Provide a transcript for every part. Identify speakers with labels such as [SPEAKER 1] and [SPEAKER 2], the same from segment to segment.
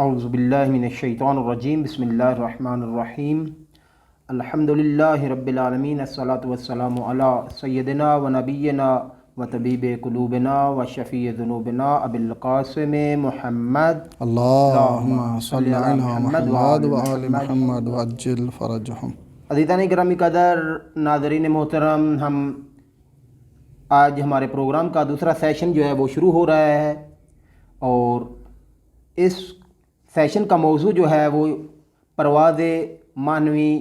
[SPEAKER 1] اعوذ باللہ من الشیطان الرجیم بسم اللہ الرحمن الرحیم الحمدللہ رب العالمین الصلاۃ والسلام علی سیدنا و نبینا و طبیب قلوبنا و شفیع ذنوبنا ابی القاسم محمد
[SPEAKER 2] اللہم صلی علی محمد و آل محمد وعجل فرجہم۔
[SPEAKER 1] عزیزان گرامی قدر، ناظرین محترم، ہم آج ہمارے پروگرام کا دوسرا سیشن جو ہے وہ شروع ہو رہا ہے، اور اس سیشن کا موضوع جو ہے وہ پرواز معنوی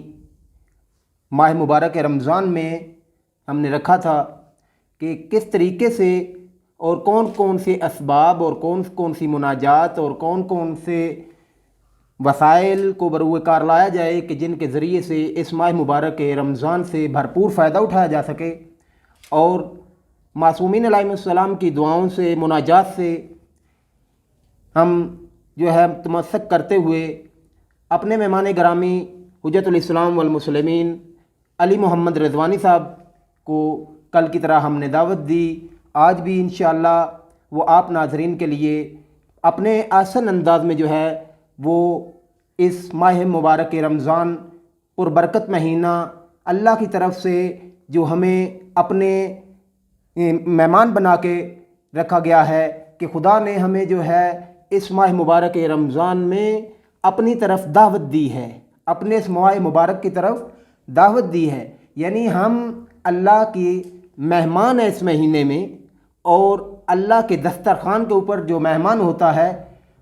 [SPEAKER 1] ماہ مبارک رمضان میں ہم نے رکھا تھا کہ کس طریقے سے اور کون کون سے اسباب اور کون کون سی مناجات اور کون کون سے وسائل کو بروئے کار لایا جائے کہ جن کے ذریعے سے اس ماہ مبارک رمضان سے بھرپور فائدہ اٹھایا جا سکے، اور معصومین علیہ السلام کی دعاؤں سے، مناجات سے ہم جو ہے تمسک کرتے ہوئے اپنے مہمان گرامی حجت الاسلام والمسلمین علی محمد رضوانی صاحب کو کل کی طرح ہم نے دعوت دی۔ آج بھی انشاءاللہ وہ آپ ناظرین کے لیے اپنے آسن انداز میں جو ہے وہ اس ماہ مبارک رمضان پر برکت مہینہ اللہ کی طرف سے جو ہمیں اپنے مہمان بنا کے رکھا گیا ہے کہ خدا نے ہمیں جو ہے اس ماہ مبارک رمضان میں اپنی طرف دعوت دی ہے، اپنے اس ماہ مبارک کی طرف دعوت دی ہے، یعنی ہم اللہ کی مہمان ہیں اس مہینے میں، اور اللہ کے دسترخوان کے اوپر جو مہمان ہوتا ہے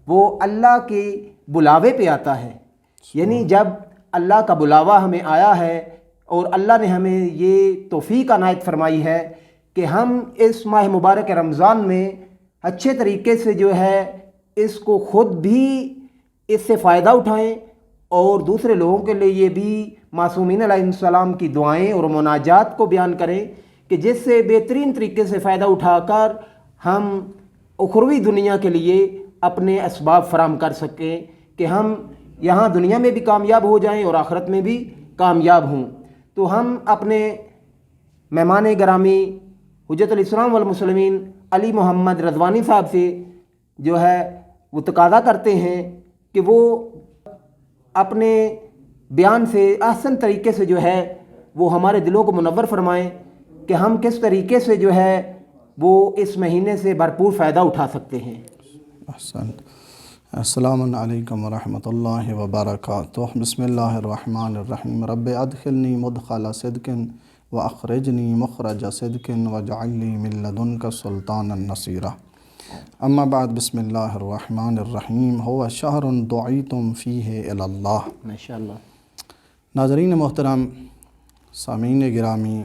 [SPEAKER 1] وہ اللہ کے بلاوے پہ آتا ہے، یعنی جب اللہ کا بلاوا ہمیں آیا ہے اور اللہ نے ہمیں یہ توفیق عنایت فرمائی ہے کہ ہم اس ماہ مبارک رمضان میں اچھے طریقے سے جو ہے اس کو خود بھی اس سے فائدہ اٹھائیں اور دوسرے لوگوں کے لیے بھی معصومین علیہ السلام کی دعائیں اور مناجات کو بیان کریں کہ جس سے بہترین طریقے سے فائدہ اٹھا کر ہم اخروی دنیا کے لیے اپنے اسباب فراہم کر سکیں کہ ہم یہاں دنیا میں بھی کامیاب ہو جائیں اور آخرت میں بھی کامیاب ہوں۔ تو ہم اپنے مہمان گرامی حجت الاسلام والمسلمین علی محمد رضوانی صاحب سے جو ہے وہ تقاضا کرتے ہیں کہ وہ اپنے بیان سے احسن طریقے سے جو ہے وہ ہمارے دلوں کو منور فرمائیں کہ ہم کس طریقے سے جو ہے وہ اس مہینے سے بھرپور فائدہ اٹھا سکتے ہیں۔
[SPEAKER 2] احسن۔ السلام علیکم ورحمۃ اللہ وبرکاتہ۔ بسم اللہ الرحمن الرحیم۔ رب ادخلنی مدخل صدق واخرجنی مخرج صدق واجعل لی من لدنک سلطانا نصیرا۔ اما بعد، بسم اللہ الرحمن الرحیم۔ هو شہر دعیتم فیہ الی اللہ۔
[SPEAKER 1] ماشاءاللہ۔
[SPEAKER 2] ناظرین محترم، سامعین گرامی،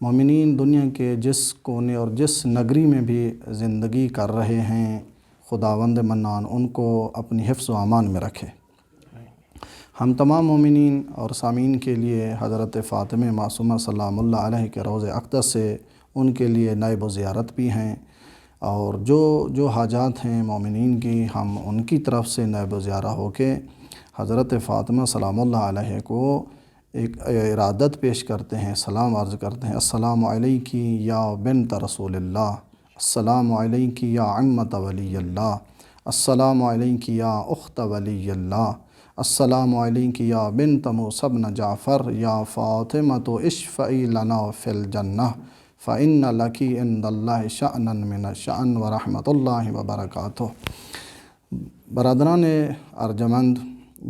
[SPEAKER 2] مومنین دنیا کے جس کونے اور جس نگری میں بھی زندگی کر رہے ہیں، خداوند منان ان کو اپنی حفظ و امان میں رکھے۔ ہم تمام مومنین اور سامعین کے لیے حضرت فاطمہ معصومہ سلام اللہ علیہ کے روضہ اقدس سے ان کے لیے نائب و زیارت بھی ہیں، اور جو حاجات ہیں مومنین کی، ہم ان کی طرف سے نائب و زیارہ ہو کے حضرت فاطمہ سلام اللہ علیہ کو ایک ارادت پیش کرتے ہیں، سلام عرض کرتے ہیں۔ السلام علیکی یا بنت رسول اللہ، السلام علیکی یا عمت ولی اللہ، السلام علیکی یا اخت ولی اللہ، السلام علیکی یا بنت موسی بن جعفر، یا فاطمۃ اشفعی لنا فی الجنہ فإن لکی عند اللہ شأنا من الشأن ورحمۃ اللہ وبرکاتہ۔ برادران ارجمند،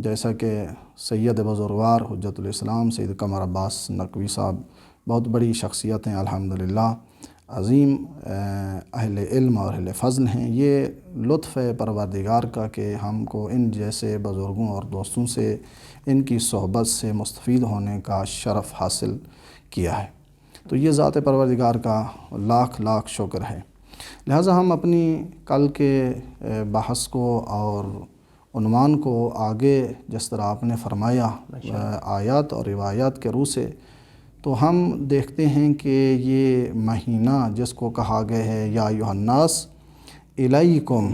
[SPEAKER 2] جیسا کہ سید بزرگوار حجت الاسلام سید قمر عباس نقوی صاحب بہت بڑی شخصیت ہیں، الحمدللہ عظیم اہل علم اور اہل فضل ہیں، یہ لطف ہے پروردگار کا کہ ہم کو ان جیسے بزرگوں اور دوستوں سے، ان کی صحبت سے مستفید ہونے کا شرف حاصل کیا ہے، تو یہ ذات پروردگار کا لاکھ لاکھ شکر ہے۔ لہٰذا ہم اپنی کل کے بحث کو اور عنوان کو آگے جس طرح آپ نے فرمایا آیات اور روایات کے روح سے، تو ہم دیکھتے ہیں کہ یہ مہینہ جس کو کہا گیا ہے یا ایھا الناس الیکم،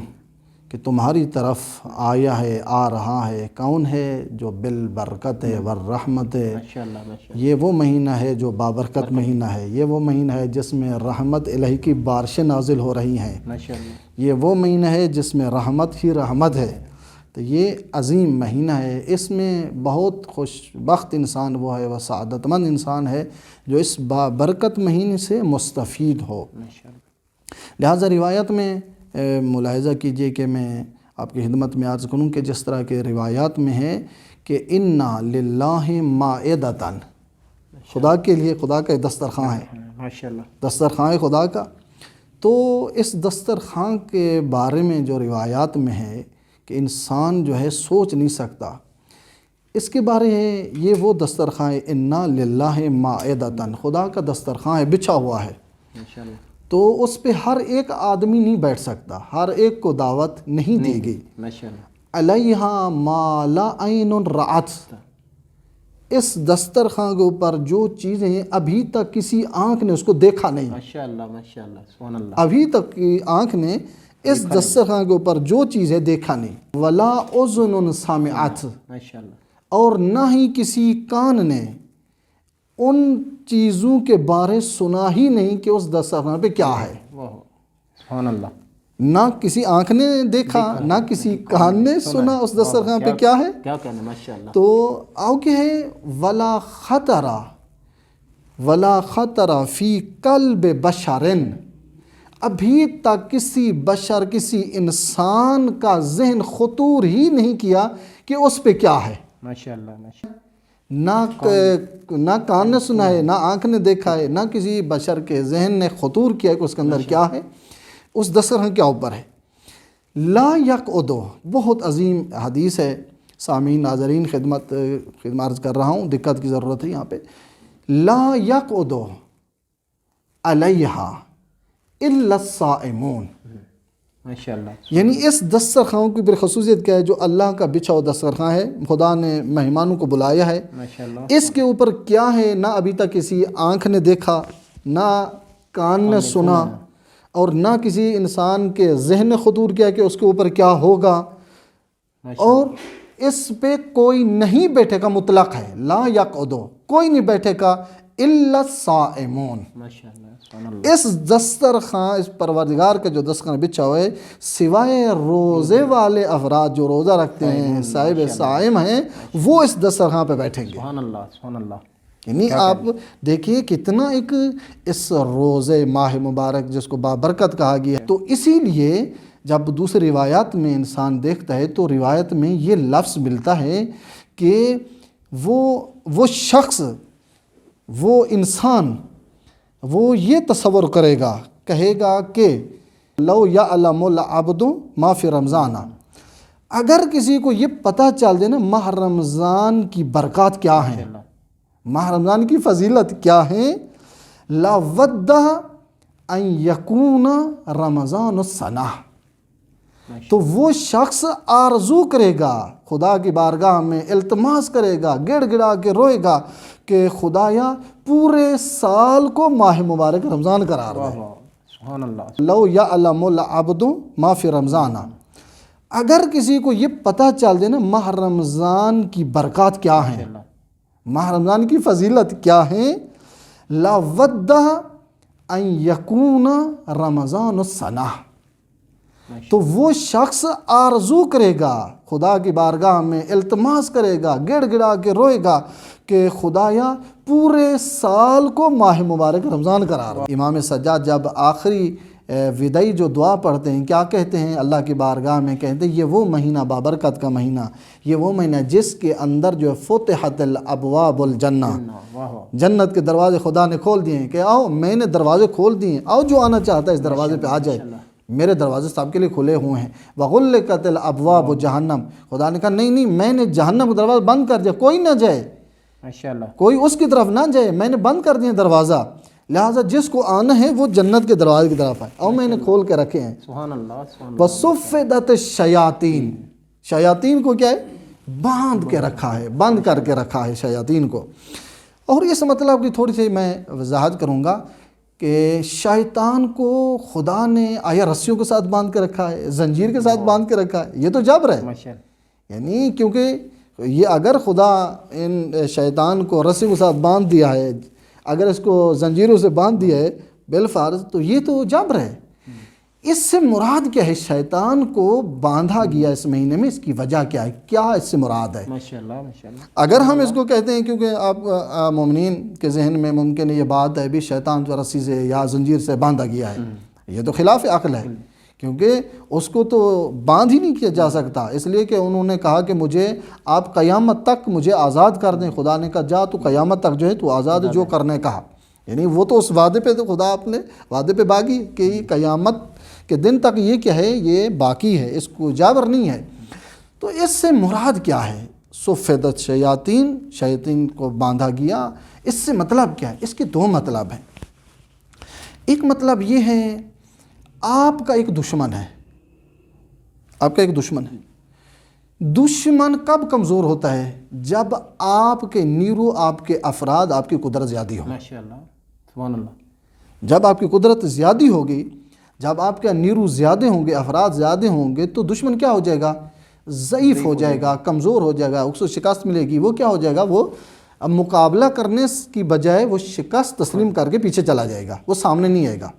[SPEAKER 2] کہ تمہاری طرف آیا ہے، آ رہا ہے، کون ہے؟ جو بالبرکت ہے والرحمت ہے۔ یہ وہ مہینہ ہے جو بابرکت مہینہ ہے، یہ وہ مہینہ ہے جس میں رحمت الہی کی بارشیں نازل ہو رہی ہیں، یہ وہ مہینہ ہے جس میں رحمت ہی رحمت ہے، تو یہ عظیم مہینہ ہے، اس میں بہت خوش بخت انسان وہ ہے، وہ سعادت مند انسان ہے جو اس بابرکت مہینے سے مستفید ہو۔ لہٰذا روایت میں ملاحظہ کیجئے کہ میں آپ کی خدمت میں عرض کروں کہ جس طرح کے روایات میں ہے کہ اِنَّا لِلَّهِ مَائِدَةً، خدا کے لیے، خدا کا دسترخوان ہے،
[SPEAKER 1] ماشاءاللہ،
[SPEAKER 2] دسترخوان خدا کا۔ تو اس دسترخوان کے بارے میں جو روایات میں ہے کہ انسان جو ہے سوچ نہیں سکتا اس کے بارے ہے، یہ وہ دسترخوان اِنَّا لِلَّهِ مَائِدَةً، خدا کا دسترخوان ہے، بچھا ہوا ہے،
[SPEAKER 1] ماشاءاللہ،
[SPEAKER 2] تو اس پہ ہر ایک آدمی نہیں بیٹھ سکتا، ہر ایک کو دعوت نہیں دی گئی۔
[SPEAKER 1] ماشاءاللہ،
[SPEAKER 2] علیہا ما لا عین رأت، اس دسترخوان کے اوپر جو چیزیں ہیں ابھی تک کسی آنکھ نے اس کو دیکھا نہیں،
[SPEAKER 1] ماشاءاللہ، ماشاءاللہ، سبحان اللہ،
[SPEAKER 2] ابھی تک کی آنکھ نے اس دسترخوان کے اوپر جو چیزیں دیکھا نہیں، ولا اذن سامعت،
[SPEAKER 1] ماشاءاللہ،
[SPEAKER 2] اور نہ ہی کسی کان نے ان چیزوں کے بارے سنا ہی نہیں کہ اس دسترخوان پہ کیا ہے،
[SPEAKER 1] واہ، سبحان اللہ،
[SPEAKER 2] نہ کسی آنکھ نے دیکھا، نہ کسی کان نے سنا اس دسترخوان پہ کیا ہے۔
[SPEAKER 1] کیا کہنا، ماشاءاللہ،
[SPEAKER 2] تو آؤ کہ ہے ولا خطر فی قلب بشرن، ابھی تک کسی بشر، کسی انسان کا ذہن خطور ہی نہیں کیا کہ اس پہ کیا ہے،
[SPEAKER 1] ماشاءاللہ، ماشاءاللہ،
[SPEAKER 2] نہ کان نے سنا ہے، نہ آنکھ نے دیکھا ہے، نہ کسی بشر کے ذہن نے خطور کیا ہے کہ اس کے اندر کیا ہے، اس دسترخوان کیا اوپر ہے۔ لا یقعدو، بہت عظیم حدیث ہے، سامعین ناظرین خدمت عرض کر رہا ہوں، دقت کی ضرورت ہے یہاں پہ۔ لا یقعدو علیہا الا الصائمون،
[SPEAKER 1] ماشاءاللہ،
[SPEAKER 2] یعنی اس دسترخوان کی بالخصوصیت کیا ہے، جو اللہ کا بچھا ہوا دسترخوان ہے، خدا نے مہمانوں کو بلایا ہے،
[SPEAKER 1] ماشاءاللہ،
[SPEAKER 2] اس کے اوپر کیا ہے نہ ابھی تک کسی آنکھ نے دیکھا، نہ کان نے سنا، اور نہ کسی انسان کے ذہن نے خطور کیا کہ اس کے اوپر کیا ہوگا، اور اس پہ کوئی نہیں بیٹھے کا مطلق ہے، لا یقعدو، کوئی نہیں بیٹھے کا الا الصائمون،
[SPEAKER 1] ماشاءاللہ، سبحان اللہ،
[SPEAKER 2] اس دسترخوان، اس پروردگار کا جو دسترخوان بچھا ہوا ہے، سوائے روزے والے افراد جو روزہ رکھتے ہیں، صاحب صائم ہیں، وہ اس دسترخوان پہ بیٹھیں گے۔
[SPEAKER 1] سبحان اللہ، سبحان اللہ،
[SPEAKER 2] یعنی آپ دیکھیے کتنا ایک اس روزے ماہ مبارک جس کو بابرکت کہا گیا ہے، تو اسی لیے جب دوسری روایات میں انسان دیکھتا ہے تو روایت میں یہ لفظ ملتا ہے کہ وہ شخص، وہ انسان، وہ یہ تصور کرے گا، کہے گا کہ لو یعلم العبد ما فی رمضان، اگر کسی کو یہ پتہ چل جائے نا ماہ رمضان کی برکات کیا ہیں، ماہ رمضان کی فضیلت کیا ہے، لا ودہ ان یکون رمضان السنہ، تو وہ شخص آرزو کرے گا، خدا کی بارگاہ میں التماس کرے گا، گڑ گڑا کے روئے گا کہ خدایا پورے سال کو ماہ مبارک رمضان قرار دے۔
[SPEAKER 1] سبحان اللہ،
[SPEAKER 2] لو یعلم العبد ما فی رمضان، اگر کسی کو یہ پتہ چل جائے نا ماہ رمضان کی برکات کیا ہیں، ماہ رمضان کی فضیلت کیا ہے، لا ودہ ان یکون رمضان السنہ، تو وہ شخص آرزو کرے گا، خدا کی بارگاہ میں التماس کرے گا، گڑ گڑا کے روئے گا کہ خدایا پورے سال کو ماہ مبارک رمضان قرار دے۔ امام سجاد جب آخری وداعی جو دعا پڑھتے ہیں کیا کہتے ہیں اللہ کی بارگاہ میں، کہتے ہیں یہ وہ مہینہ بابرکت کا مہینہ، یہ وہ مہینہ جس کے اندر جو فتحت الابواب الجنہ، جنت کے دروازے خدا نے کھول دیے ہیں کہ آؤ میں نے دروازے کھول دیے ہیں، آؤ جو آنا چاہتا ہے اس دروازے پہ آ جائے، میرے دروازے سب کے لیے کھلے ہوئے ہیں۔ وغلقت الابواب جہنم، خدا نے کہا نہیں نہیں میں نے جہنم کا دروازہ بند کر دیا، کوئی نہ جائے،
[SPEAKER 1] ماشاءاللہ،
[SPEAKER 2] کوئی اس کی طرف نہ جائے، میں نے بند کر دیا دروازہ، لہٰذا جس کو آنا ہے وہ جنت کے دروازے کی طرف آئے، اور میں نے کھول کے رکھے ہیں۔
[SPEAKER 1] سبحان اللہ، سبحان اللہ،
[SPEAKER 2] وَصُفِّدَتِ الشَّيَاطِينَ، شیاطین کو کیا ہے باندھ کے رکھا ہے، بند کر کے رکھا ہے شیاطین کو۔ اور اس مطلب کی تھوڑی سی میں وضاحت کروں گا کہ شیطان کو خدا نے آیا رسیوں کے ساتھ باندھ کے رکھا ہے، زنجیر کے ساتھ باندھ کے رکھا ہے، یہ تو جبر ہے،
[SPEAKER 1] ماشاءاللہ،
[SPEAKER 2] یعنی کیونکہ یہ اگر خدا ان شیطان کو رسی کے ساتھ باندھ دیا ہے، اگر اس کو زنجیروں سے باندھ دیا ہے بالفرض، تو یہ تو جبر ہے، اس سے مراد کیا ہے؟ شیطان کو باندھا گیا اس مہینے میں، اس کی وجہ کیا ہے؟ کیا اس سے مراد ہے؟
[SPEAKER 1] ماشاءاللہ ماشاءاللہ.
[SPEAKER 2] اگر ہم اس کو کہتے ہیں، کیونکہ آپ مومنین کے ذہن میں ممکن یہ بات ہے بھی شیطان جو رسی سے یا زنجیر سے باندھا گیا ہے، یہ تو خلاف عقل ہے، کیونکہ اس کو تو باندھ ہی نہیں کیا جا سکتا، اس لیے کہ انہوں نے کہا کہ مجھے آپ قیامت تک مجھے آزاد کر دیں. خدا نے کہا جا تو قیامت تک جو ہے تو آزاد ہے، جو کرنے کہا. یعنی وہ تو اس وعدے پہ، تو خدا اپنے وعدے پہ باقی ہے کہ قیامت کے دن تک یہ کیا ہے، یہ باقی ہے، اس کو جابر نہیں ہے. تو اس سے مراد کیا ہے؟ صفدت شیاطین، شیاطین کو باندھا گیا. اس سے مطلب کیا ہے؟ اس کے دو مطلب ہیں. ایک مطلب یہ ہے، آپ کا ایک دشمن ہے، آپ کا ایک دشمن ہے. دشمن کب کمزور ہوتا ہے؟ جب آپ کے نیرو، آپ کے افراد، آپ کی قدرت زیادہ ہو.
[SPEAKER 1] ماشاءاللہ سبحان اللہ.
[SPEAKER 2] جب آپ کی قدرت زیادہ ہوگی، جب آپ کا نیرو زیادہ ہوں گے، افراد زیادہ ہوں گے، تو دشمن کیا ہو جائے گا؟ ضعیف ہو جائے گا، کمزور ہو جائے گا، اس کو شکست ملے گی. وہ کیا ہو جائے گا؟ وہ اب مقابلہ کرنے کی بجائے وہ شکست تسلیم کر کے پیچھے چلا جائے گا، وہ سامنے نہیں آئے گا.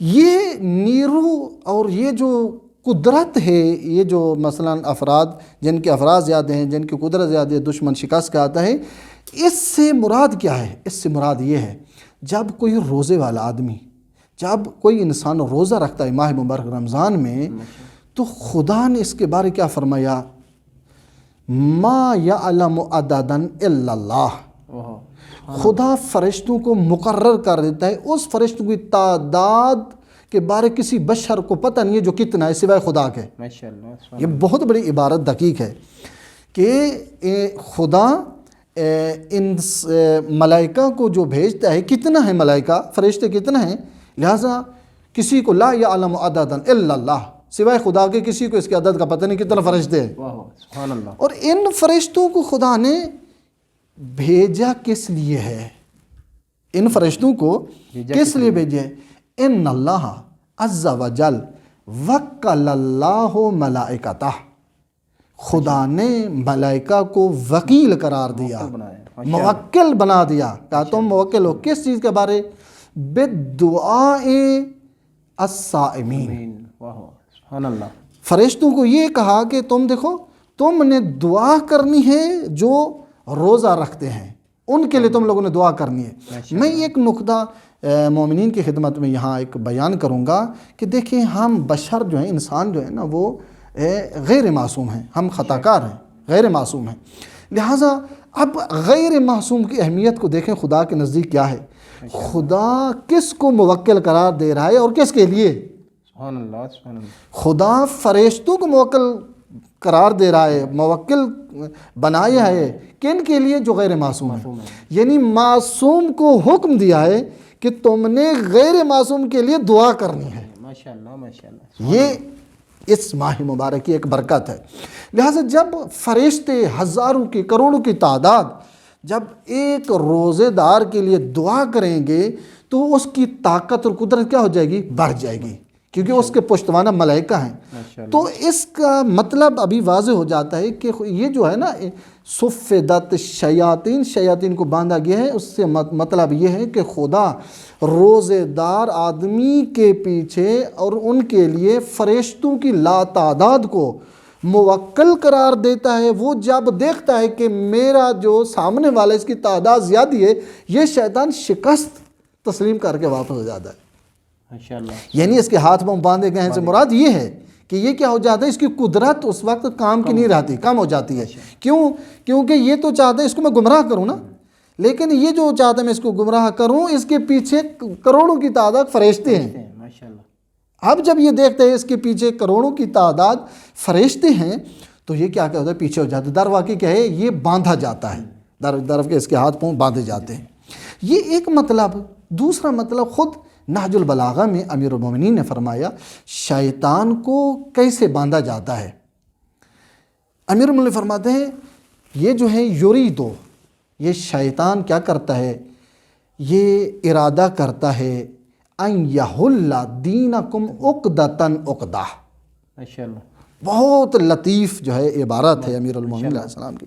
[SPEAKER 2] یہ نیرو اور یہ جو قدرت ہے، یہ جو مثلا افراد، جن کے افراد زیادہ ہیں، جن کی قدرت زیادہ ہے، دشمن شکست کا آتا ہے. اس سے مراد کیا ہے؟ اس سے مراد یہ ہے، جب کوئی روزے والا آدمی، جب کوئی انسان روزہ رکھتا ہے ماہ مبارک رمضان میں، تو خدا نے اس کے بارے کیا فرمایا؟ ما یعلم عددا الا اللہ. خدا فرشتوں کو مقرر کر دیتا ہے، اس فرشتوں کی تعداد کے بارے کسی بشر کو پتہ نہیں ہے جو کتنا ہے سوائے خدا کے.
[SPEAKER 1] ماشاءاللہ.
[SPEAKER 2] یہ بہت بڑی عبارت دقیق ہے کہ خدا ان ملائکہ کو جو بھیجتا ہے، کتنا ہے ملائکہ، فرشتے کتنا ہیں، لہٰذا کسی کو لا یعلم عددا الا اللہ، سوائے خدا کے کسی کو اس کے عدد کا پتہ نہیں کتنا فرشتے ہیں.
[SPEAKER 1] سبحان اللہ.
[SPEAKER 2] اور ان فرشتوں کو خدا نے بھیجا کس لیے ہے؟ ان فرشتوں کو کس لیے بھیجا ہے؟ ان اللہ عز وجل وکل اللہ ملائکتہ، خدا نے ملائکہ کو وکیل قرار دیا، موکل بنا دیا. کہا تم موکل ہو کس چیز کے بارے؟ بالدعاء الصائمین.
[SPEAKER 1] سبحان اللہ.
[SPEAKER 2] فرشتوں کو یہ کہا کہ تم دیکھو، تم نے دعا کرنی ہے جو روزہ رکھتے ہیں، ان کے لیے تم لوگوں نے دعا کرنی ہے. میں ایک نقطہ مومنین کی خدمت میں یہاں ایک بیان کروں گا کہ دیکھیں، ہم بشر جو ہیں، انسان جو ہے نا، وہ غیر معصوم ہیں، ہم خطا کار ہیں، غیر معصوم ہیں. لہٰذا اب غیر معصوم کی اہمیت کو دیکھیں خدا کے نزدیک کیا ہے. خدا کس کو موکل قرار دے رہا ہے اور کس کے لیے؟
[SPEAKER 1] سبحان اللہ سبحان اللہ.
[SPEAKER 2] خدا فرشتوں کو موکل قرار دے رہا ہے، موکل بنایا ہے کن کے لیے؟ جو غیر معصوم ہے. یعنی معصوم کو حکم دیا ہے کہ تم نے غیر معصوم کے لیے دعا کرنی ہے.
[SPEAKER 1] ماشاءاللہ ماشاءاللہ.
[SPEAKER 2] یہ اس ماہ مبارک کی ایک برکت ہے. لہٰذا جب فرشتے ہزاروں کی، کروڑوں کی تعداد جب ایک روزے دار کے لیے دعا کریں گے، تو اس کی طاقت اور قدرت کیا ہو جائے گی؟ بڑھ جائے گی، کیونکہ اس کے پشتوانہ ملائکہ ہیں. تو اس کا مطلب ابھی واضح ہو جاتا ہے کہ یہ جو ہے نا، صفدت شیاطین، شیاطین کو باندھا گیا ہے. اس سے مطلب یہ ہے کہ خدا روزے دار آدمی کے پیچھے اور ان کے لیے فرشتوں کی لاتعداد کو موکل قرار دیتا ہے. وہ جب دیکھتا ہے کہ میرا جو سامنے والا اس کی تعداد زیادہ ہے، یہ شیطان شکست تسلیم کر کے واپس ہو جاتا ہے.
[SPEAKER 1] ماشاءاللہ.
[SPEAKER 2] یعنی اس کے ہاتھ پاؤں باندھے گئے ہیں سے مراد یہ ہے کہ یہ کیا ہو جاتا ہے، اس کی قدرت اس وقت کام کی نہیں رہتی، کم ہو جاتی ہے. کیونکہ یہ تو چاہتا ہے اس کو میں گمراہ کروں نا، لیکن یہ جو چاہتا ہے میں اس کو گمراہ کروں، اس کے پیچھے کروڑوں کی تعداد فرشتے ہیں. اب جب یہ دیکھتے ہیں اس کے پیچھے کروڑوں کی تعداد فرشتے ہیں، تو یہ کیا ہوتا ہے؟ پیچھے ہو جاتا ہے. در واقعی کیا ہے؟ یہ باندھا جاتا ہے، در کے اس کے ہاتھ پاؤں باندھے جاتے ہیں. یہ ایک مطلب. دوسرا مطلب خود نہج البلاغہ میں امیر المومنین نے فرمایا شیطان کو کیسے باندھا جاتا ہے. امیر المومنین فرماتے ہیں یہ جو ہے یریدو، یہ شیطان کیا کرتا ہے؟ یہ ارادہ کرتا ہے ان یحل دینکم عقدۃ عقدہ.
[SPEAKER 1] ماشاءاللہ.
[SPEAKER 2] بہت لطیف جو ہے عبارت ہے امیر المومنین علیہ السلام کی.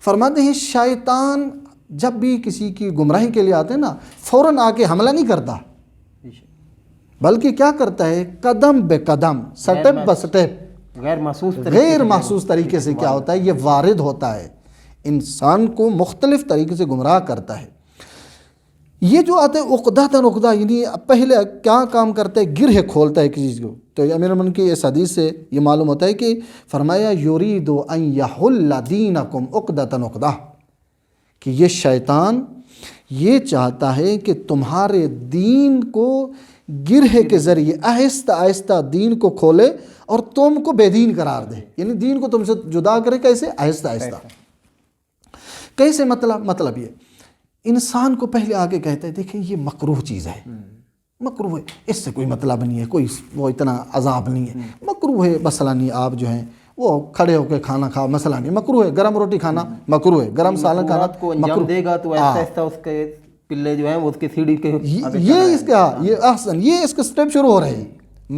[SPEAKER 2] فرماتے ہیں شیطان جب بھی کسی کی گمراہی کے لیے آتے ہیں نا، فوراً آ کے حملہ نہیں کرتا، بلکہ کیا کرتا ہے قدم بے قدم سٹیپ بہ سٹیپ غیر محسوس طریقے سے کیا ہوتا ہے یہ وارد ہوتا ہے، انسان کو مختلف طریقے سے گمراہ کرتا ہے۔ یہ جو آتا ہے عقدۃ عقدہ، یعنی پہلے کیا کام کرتا ہے، گرہ کھولتا ہے کسی چیز کو۔ تو امیر المومنین کی اس حدیث سے یہ معلوم ہوتا ہے کہ فرمایا یرید ان یحل دینکم عقدۃ عقدہ، کہ یہ شیطان یہ چاہتا ہے کہ تمہارے دین کو گرہ کے ذریعے آہستہ آہستہ دین کو کھولے اور تم کو بے دین قرار دے، یعنی دین کو تم سے جدا کرے۔ کیسے؟ آہستہ آہستہ۔ کیسے؟ مطلب یہ انسان کو پہلے آگے کہتا ہے دیکھیں یہ مکروہ چیز ہے، مکروہ ہے، اس سے کوئی مطلب نہیں ہے، کوئی وہ اتنا عذاب نہیں ہے، مکروہ ہے۔ مثلا نہیں آپ جو ہیں وہ کھڑے ہو کے کھانا کھاؤ، مسئلہ نہیں، مکروہ ہے۔ گرم روٹی کھانا مکروہ ہے، گرم سالن کھانا
[SPEAKER 1] کو انجام دے گا تو ایسا ایسا اس کے پلے جو ہیں وہ اس کی سیڑھی کے
[SPEAKER 2] یہ اس کا یہ احسن یہ اس کے سٹیپ شروع ہو رہے ہیں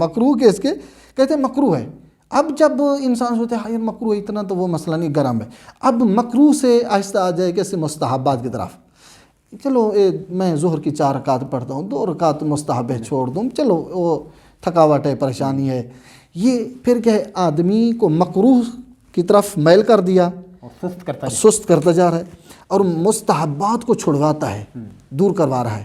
[SPEAKER 2] مکروہ کے، اس کے کہتے ہیں مکروہ ہے۔ اب جب انسان سوچتے ہیں یہ مکروہ اتنا تو وہ مسئلہ نہیں، گرم ہے، اب مکروہ سے آہستہ آ جائے کہ مستحبات کی طرف، چلو میں ظہر کی 4 رکعت پڑھتا ہوں، 2 رکعت مستحب ہے چھوڑ دوں، چلو وہ تھکاوٹ ہے، پریشانی ہے۔ یہ پھر کیا ہے آدمی کو مکروہ کی طرف میل کر دیا، سست کرتا جا رہا ہے اور مستحبات کو چھڑواتا ہے، دور کروا رہا ہے۔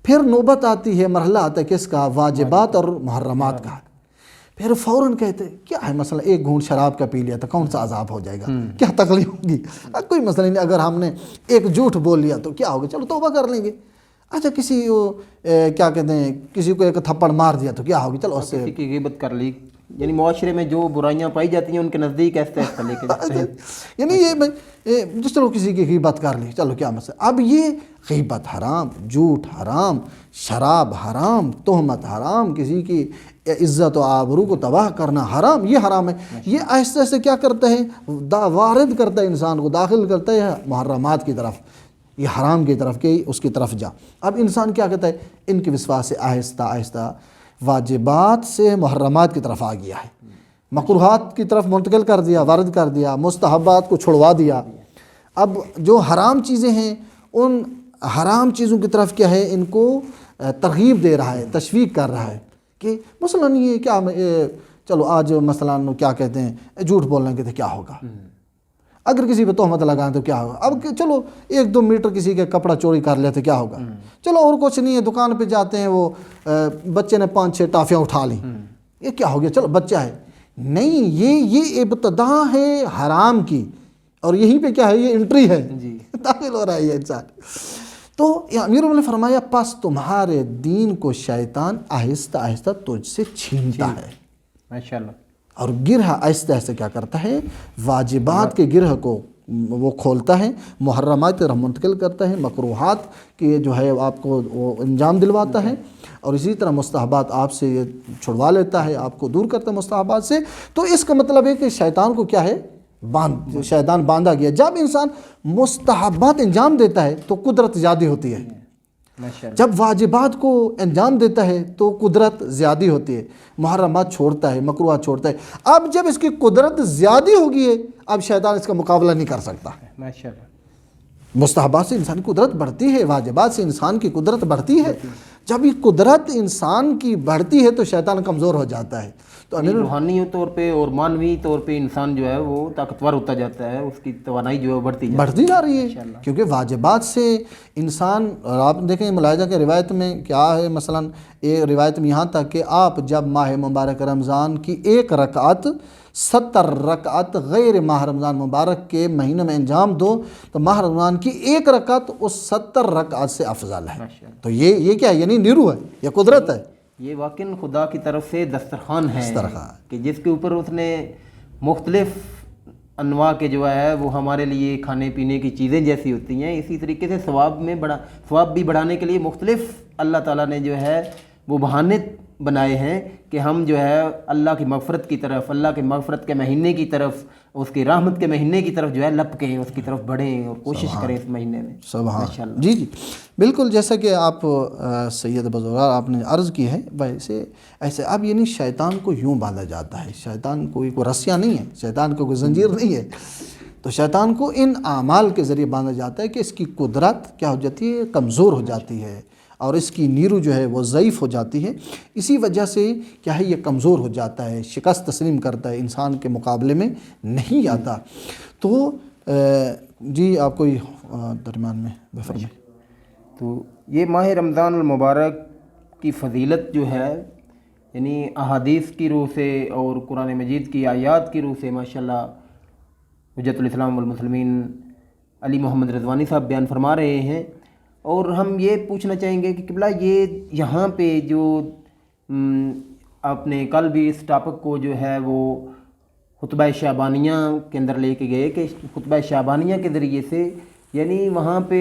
[SPEAKER 2] پھر نوبت آتی ہے، مرحلہ آتا ہے کس کا؟ واجبات اور محرمات کا۔ پھر فوراً کہتے ہیں کیا ہے مسئلہ، 1 گھونٹ شراب کا پی لیا تو کون سا عذاب ہو جائے گا، کیا تکلیف ہوگی، کوئی مسئلہ نہیں، اگر ہم نے 1 جھوٹ بول لیا تو کیا ہوگا، چلو توبہ کر لیں گے۔ اچھا کسی کیا کہتے ہیں کسی کو 1 تھپڑ مار دیا تو کیا ہوگی، چلو اس سے
[SPEAKER 1] کسی کی غیبت کر لی، یعنی معاشرے میں جو برائیاں پائی جاتی ہیں ان کے نزدیک ایسا ایسا لے کے جاتے ہیں،
[SPEAKER 2] یعنی یہ چلو کسی کی غیبت کر لی، چلو کیا مسئلہ۔ اب یہ غیبت حرام، جھوٹ حرام، شراب حرام، تہمت حرام، کسی کی عزت و آبرو کو تباہ کرنا حرام، یہ حرام ہے۔ یہ آہستہ آہستہ کیا کرتا ہے وارد کرتا ہے انسان کو، داخل کرتا ہے محرمات کی طرف، یہ حرام کی طرف کہ اس کی طرف جا۔ اب انسان کیا کہتا ہے ان کے وسواس سے آہستہ آہستہ واجبات سے محرمات کی طرف آ گیا ہے، مکروہات کی طرف منتقل کر دیا، وارد کر دیا، مستحبات کو چھڑوا دیا۔ اب جو حرام چیزیں ہیں ان حرام چیزوں کی طرف کیا ہے ان کو ترغیب دے رہا ہے، تشویق کر رہا ہے کہ مثلاً یہ کیا چلو آج مثلاً کیا کہتے ہیں جھوٹ بولنے کے تو کیا ہوگا، اگر کسی پہ تہمت لگائیں تو کیا ہوگا، اب چلو 1-2 میٹر کسی کا کپڑا چوری کر لیا تو کیا ہوگا، چلو اور کچھ نہیں ہے، دکان پہ جاتے ہیں وہ بچے نے 5-6 ٹافیاں اٹھا لیں، یہ کیا ہو گیا، چلو بچہ ہے، نہیں یہ ابتدا ہے حرام کی، اور یہیں پہ کیا ہے یہ انٹری ہے، داخل ہو رہا ہے یہ انسان۔ تو امیر المومنین نے فرمایا پس تمہارے دین کو شیطان آہستہ آہستہ تجھ سے چھینتا ہے،
[SPEAKER 1] ماشاءاللہ،
[SPEAKER 2] اور گرہ آہستہ آہستہ کیا کرتا ہے واجبات کے گرہ کو وہ کھولتا ہے، محرمات کی طرف منتقل کرتا ہے، مکروہات کے جو ہے آپ کو وہ انجام دلواتا ہے، اور اسی طرح مستحبات آپ سے یہ چھڑوا لیتا ہے، آپ کو دور کرتا ہے مستحبات سے۔ تو اس کا مطلب ہے کہ شیطان کو کیا ہے شیطان باندھا گیا۔ جب انسان مستحبات انجام دیتا ہے تو قدرت زیادہ ہوتی ہے، جب واجبات کو انجام دیتا ہے تو قدرت زیادہ ہوتی ہے، محرمات چھوڑتا ہے، مکروہات چھوڑتا ہے۔ اب جب اس کی قدرت زیادہ ہوگی ہے اب شیطان اس کا مقابلہ نہیں کر سکتا۔ مستحبات سے انسان کی قدرت بڑھتی ہے، واجبات سے انسان کی قدرت بڑھتی ہے۔ جب یہ قدرت انسان کی بڑھتی ہے تو شیطان کمزور ہو جاتا ہے۔ تو
[SPEAKER 1] روحانی طور پہ اور مانوی طور پہ انسان جو ہے وہ طاقتور ہوتا جاتا ہے، اس کی توانائی جو ہے بڑھتی جا رہی ہے،
[SPEAKER 2] کیونکہ واجبات سے انسان، اور آپ دیکھیں ملاحظہ کہ روایت میں کیا ہے، مثلا ایک روایت میں یہاں تک کہ آپ جب ماہ مبارک رمضان کی 1 رکعت 70 رکعت غیر ماہ رمضان مبارک کے مہینے میں انجام دو تو ماہ رمضان کی 1 رکعت اس 70 رکعت سے افضل ہے۔ تو یہ کیا ہے، یعنی نیرو ہے، یہ قدرت ہے،
[SPEAKER 1] یہ واقعی خدا کی طرف سے دسترخوان ہے کہ جس کے اوپر اس نے مختلف انواع کے جو ہے وہ ہمارے لیے کھانے پینے کی چیزیں جیسی ہوتی ہیں، اسی طریقے سے ثواب بھی بڑھانے کے لیے مختلف اللہ تعالیٰ نے جو ہے وہ بہانے بنائے ہیں کہ ہم جو ہے اللہ کی مغفرت کی طرف، اللہ کے مغفرت کے مہینے کی طرف، اس کی رحمت کے مہینے کی طرف جو ہے لپکیں، اس کی طرف بڑھیں اور کوشش کریں اس مہینے میں۔
[SPEAKER 2] سبحان اللہ۔ جی بالکل، جیسا کہ آپ سید بزرگوار آپ نے عرض کی ہے ویسے ایسے اب یعنی شیطان کو یوں باندھا جاتا ہے، شیطان کوئی رسیاں نہیں ہے، شیطان کو کوئی زنجیر نہیں ہے، تو شیطان کو ان اعمال کے ذریعے باندھا جاتا ہے کہ اس کی قدرت کیا ہو جاتی ہے، کمزور ہو جاتی ہے، اور اس کی نیرو جو ہے وہ ضعیف ہو جاتی ہے، اسی وجہ سے کیا ہے یہ کمزور ہو جاتا ہے، شکست تسلیم کرتا ہے، انسان کے مقابلے میں نہیں آتا۔ تو جی آپ کوئی درمیان میں بفرمائیں۔
[SPEAKER 1] تو یہ ماہ رمضان المبارک کی فضیلت جو ہے یعنی احادیث کی روح سے اور قرآن مجید کی آیات کی روح سے ماشاءاللہ حجت الاسلام والمسلمین علی محمد رضوانی صاحب بیان فرما رہے ہیں۔ اور ہم یہ پوچھنا چاہیں گے کہ قبلہ یہ یہاں پہ جو آپ نے کل بھی اس ٹاپک کو جو ہے وہ خطبہ شعبانیہ کے اندر لے کے گئے کہ خطبہ شعبانیہ کے ذریعے سے یعنی وہاں پہ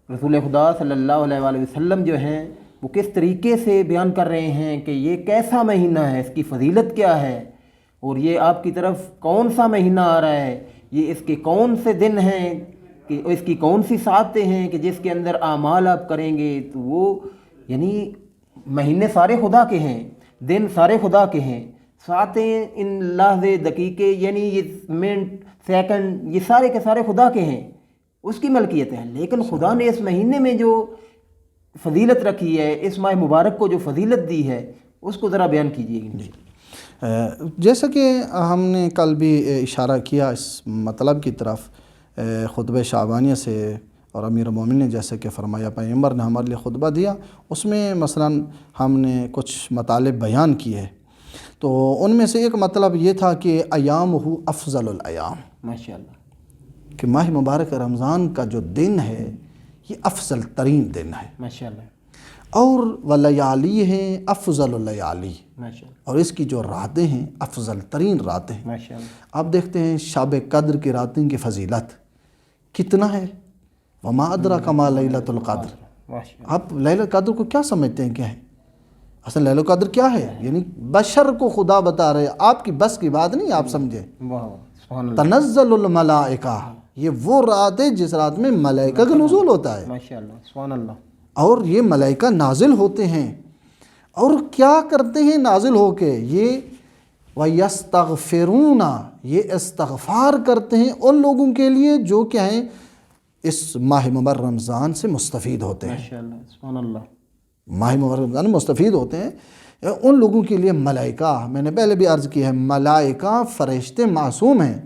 [SPEAKER 1] رسول خدا صلی اللہ علیہ وآلہ وسلم جو ہیں وہ کس طریقے سے بیان کر رہے ہیں کہ یہ کیسا مہینہ ہے، اس کی فضیلت کیا ہے، اور یہ آپ کی طرف کون سا مہینہ آ رہا ہے، یہ اس کے کون سے دن ہیں، کہ اس کی کون سی ساعتیں ہیں کہ جس کے اندر اعمال آپ کریں گے تو وہ یعنی مہینے سارے خدا کے ہیں، دن سارے خدا کے ہیں، ساعتیں ان لحظے دقیقے یعنی یہ منٹ سیکنڈ یہ سارے کے سارے خدا کے ہیں، اس کی ملکیت ہے۔ لیکن خدا نے اس مہینے میں جو فضیلت رکھی ہے، اس ماہ مبارک کو جو فضیلت دی ہے، اس کو ذرا بیان کیجیے گا۔
[SPEAKER 2] جیسا کہ ہم نے کل بھی اشارہ کیا اس مطلب کی طرف خطبہ شعبانیہ سے، اور امیر المومنین نے جیسے کہ فرمایا پیغمبر نے ہمارے لیے خطبہ دیا، اس میں مثلاً ہم نے کچھ مطالب بیان کیے، تو ان میں سے ایک مطلب یہ تھا کہ ایامہ افضل الایام،
[SPEAKER 1] ماشاءاللہ،
[SPEAKER 2] کہ ماہ مبارک رمضان کا جو دن ہے یہ افضل ترین دن ہے،
[SPEAKER 1] ماشاءاللہ،
[SPEAKER 2] اور ولیالی ہیں افضل اللیالی،
[SPEAKER 1] ماشاءاللہ،
[SPEAKER 2] اور اس کی جو راتیں ہیں افضل ترین راتیں ہیں۔
[SPEAKER 1] ماشاءاللہ،
[SPEAKER 2] آپ دیکھتے ہیں شب قدر کی راتیں کی فضیلت کتنا ہے، وما ادراک ما لیلۃ القدر۔
[SPEAKER 1] ماشاءاللہ،
[SPEAKER 2] آپ لیلۃ القدر کو کیا سمجھتے ہیں کیا ہے؟ اصل لیلۃ القدر کیا ہے؟ یعنی بشر کو خدا بتا رہے، آپ کی بس کی بات نہیں، آپ سمجھیں۔
[SPEAKER 1] واہ واہ، سبحان اللہ،
[SPEAKER 2] تنزل الملائکہ، یہ وہ رات ہے جس رات میں ملائکہ کا نزول ہوتا ہے،
[SPEAKER 1] ماشاءاللہ، سبحان اللہ،
[SPEAKER 2] اور یہ ملائکہ نازل ہوتے ہیں، اور کیا کرتے ہیں نازل ہو کے؟ یہ وَيَسْتَغْفِرُونَ، یہ استغفار کرتے ہیں ان لوگوں کے لیے جو کیا ہیں اس ماہ مبارک رمضان سے مستفید ہوتے ہیں،
[SPEAKER 1] ماشاءاللہ، سبحان اللہ،
[SPEAKER 2] ماہ مبارک رمضان میں مستفید ہوتے ہیں ان لوگوں کے لیے۔ ملائکہ، میں نے پہلے بھی عرض کی ہے، ملائکہ فرشتے معصوم ہیں،